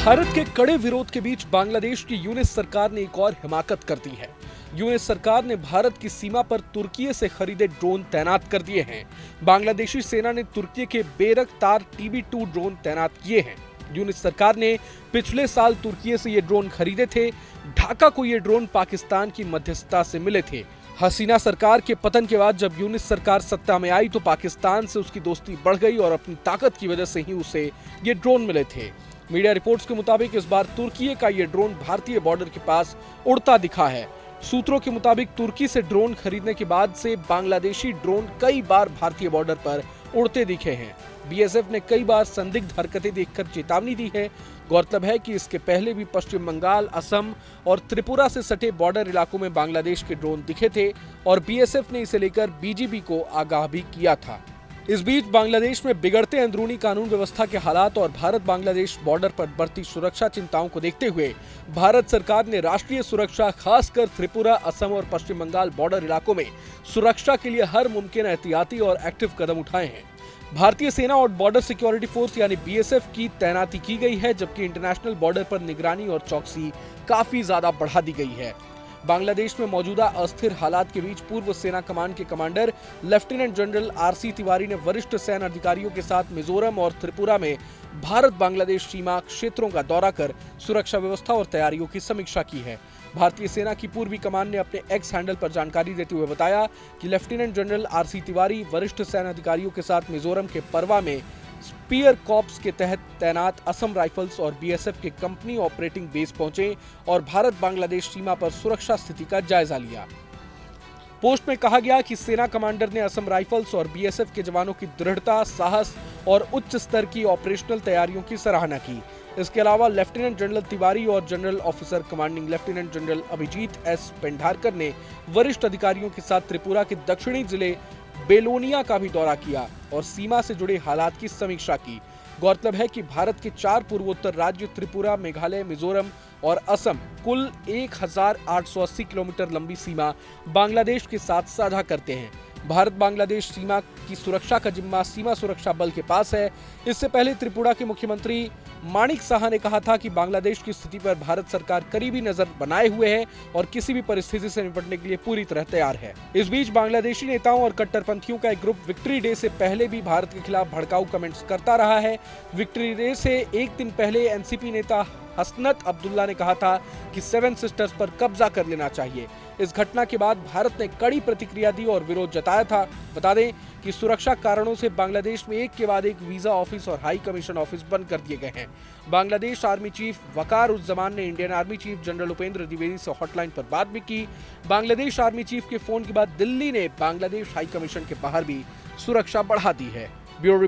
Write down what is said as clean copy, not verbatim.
भारत के कड़े विरोध के बीच बांग्लादेश की यूनिस सरकार ने एक और हिमाकत कर दी है। यूनिस सरकार ने भारत की सीमा पर तुर्की से खरीदे ड्रोन तैनात कर दिए हैं। बांग्लादेशी सेना ने तुर्की के बेरकतार TB2 ड्रोन तैनात किए हैं। यूनिस सरकार ने पिछले साल तुर्की से ये ड्रोन खरीदे थे। ढाका को ये ड्रोन पाकिस्तान की मध्यस्थता से मिले थे। हसीना सरकार के पतन के बाद जब यूनिस सरकार सत्ता में आई तो पाकिस्तान से उसकी दोस्ती बढ़ गई और अपनी ताकत की वजह से ही उसे ये ड्रोन मिले थे। मीडिया रिपोर्ट्स के मुताबिक इस बार तुर्की का ये ड्रोन भारतीय बॉर्डर के पास उड़ता दिखा है। सूत्रों के मुताबिक तुर्की से ड्रोन खरीदने के बाद से बांग्लादेशी ड्रोन कई बार भारतीय बॉर्डर पर उड़ते दिखे हैं। BSF ने कई बार संदिग्ध हरकतें देखकर चेतावनी दी है। गौरतलब है कि इसके पहले भी पश्चिम बंगाल, असम और त्रिपुरा से सटे बॉर्डर इलाकों में बांग्लादेश के ड्रोन दिखे थे और BSF ने इसे लेकर BGB को आगाह भी किया था। इस बीच बांग्लादेश में बिगड़ते अंदरूनी कानून व्यवस्था के हालात और भारत बांग्लादेश बॉर्डर पर बढ़ती सुरक्षा चिंताओं को देखते हुए भारत सरकार ने राष्ट्रीय सुरक्षा, खासकर त्रिपुरा, असम और पश्चिम बंगाल बॉर्डर इलाकों में सुरक्षा के लिए हर मुमकिन एहतियाती और एक्टिव कदम उठाए हैं। भारतीय सेना और बॉर्डर सिक्योरिटी फोर्स यानी BSF की तैनाती की गई है, जबकि इंटरनेशनल बॉर्डर पर निगरानी और चौकसी काफी ज्यादा बढ़ा दी गई है। बांग्लादेश में मौजूदा अस्थिर हालात के बीच पूर्व सेना कमान के commander lieutenant general RC Tiwari ने वरिष्ठ सैन्य अधिकारियों के साथ मिजोरम और त्रिपुरा में भारत बांग्लादेश सीमा क्षेत्रों का दौरा कर सुरक्षा व्यवस्था और तैयारियों की समीक्षा की है। भारतीय सेना की पूर्वी कमान ने अपने एक्स हैंडल पर जानकारी देते हुए बताया कि लेफ्टिनेंट जनरल RC तिवारी वरिष्ठ सैन्य अधिकारियों के साथ मिजोरम के परवा में स्पीयर कॉर्प्स के तहत तैनात असम राइफल्स और BSF के कंपनी ऑपरेटिंग बेस पहुंचे और भारत बांग्लादेश सीमा पर सुरक्षा स्थिति का जायजा लिया। पोस्ट में कहा गया कि सेना कमांडर ने असम राइफल्स और BSF के जवानों की दृढ़ता, साहस और उच्च स्तर की ऑपरेशनल तैयारियों की सराहना की। इसके अलावा लेफ्टिनेंट जनरल तिवारी और general officer commanding lieutenant general Abhijit S Pendharkar ने वरिष्ठ अधिकारियों के साथ त्रिपुरा के दक्षिणी जिले बेलोनिया का भी दौरा किया और सीमा से जुड़े हालात की समीक्षा की। गौरतलब है कि भारत के 4 पूर्वोत्तर राज्य त्रिपुरा, मेघालय, मिजोरम और असम कुल 1880 किलोमीटर लंबी सीमा बांग्लादेश के साथ साझा करते हैं। भारत बांग्लादेश सीमा की सुरक्षा का जिम्मा सीमा सुरक्षा बल के पास है। इससे पहले त्रिपुरा के मुख्यमंत्री माणिक साहा ने कहा था कि बांग्लादेश की स्थिति पर भारत सरकार करीबी नजर बनाए हुए है और किसी भी परिस्थिति से निपटने के लिए पूरी तरह तैयार है। इस बीच बांग्लादेशी नेताओं और कट्टरपंथियों का एक ग्रुप विक्ट्री डे से पहले भी भारत के खिलाफ भड़काऊ कमेंट्स करता रहा है। विक्ट्री डे से एक दिन पहले NCP नेता हसनत अब्दुल्ला ने कहा था कि 7 सिस्टर्स पर कब्जा कर लेना चाहिए। इस घटना के बाद भारत ने कड़ी प्रतिक्रिया दी और विरोध जताया था। बता दें कि सुरक्षा कारणों से बांग्लादेश में एक के बाद एक वीजा ऑफिस और हाई कमीशन ऑफिस बंद कर दिए गए हैं। बांग्लादेश आर्मी चीफ वकार उज़्ज़मान ने Indian army chief general Upendra Dwivedi से हॉटलाइन पर बात भी की। बांग्लादेश आर्मी चीफ के फोन के बाद दिल्ली ने बांग्लादेश हाई कमीशन के बाहर भी सुरक्षा बढ़ा दी है। ब्यूरो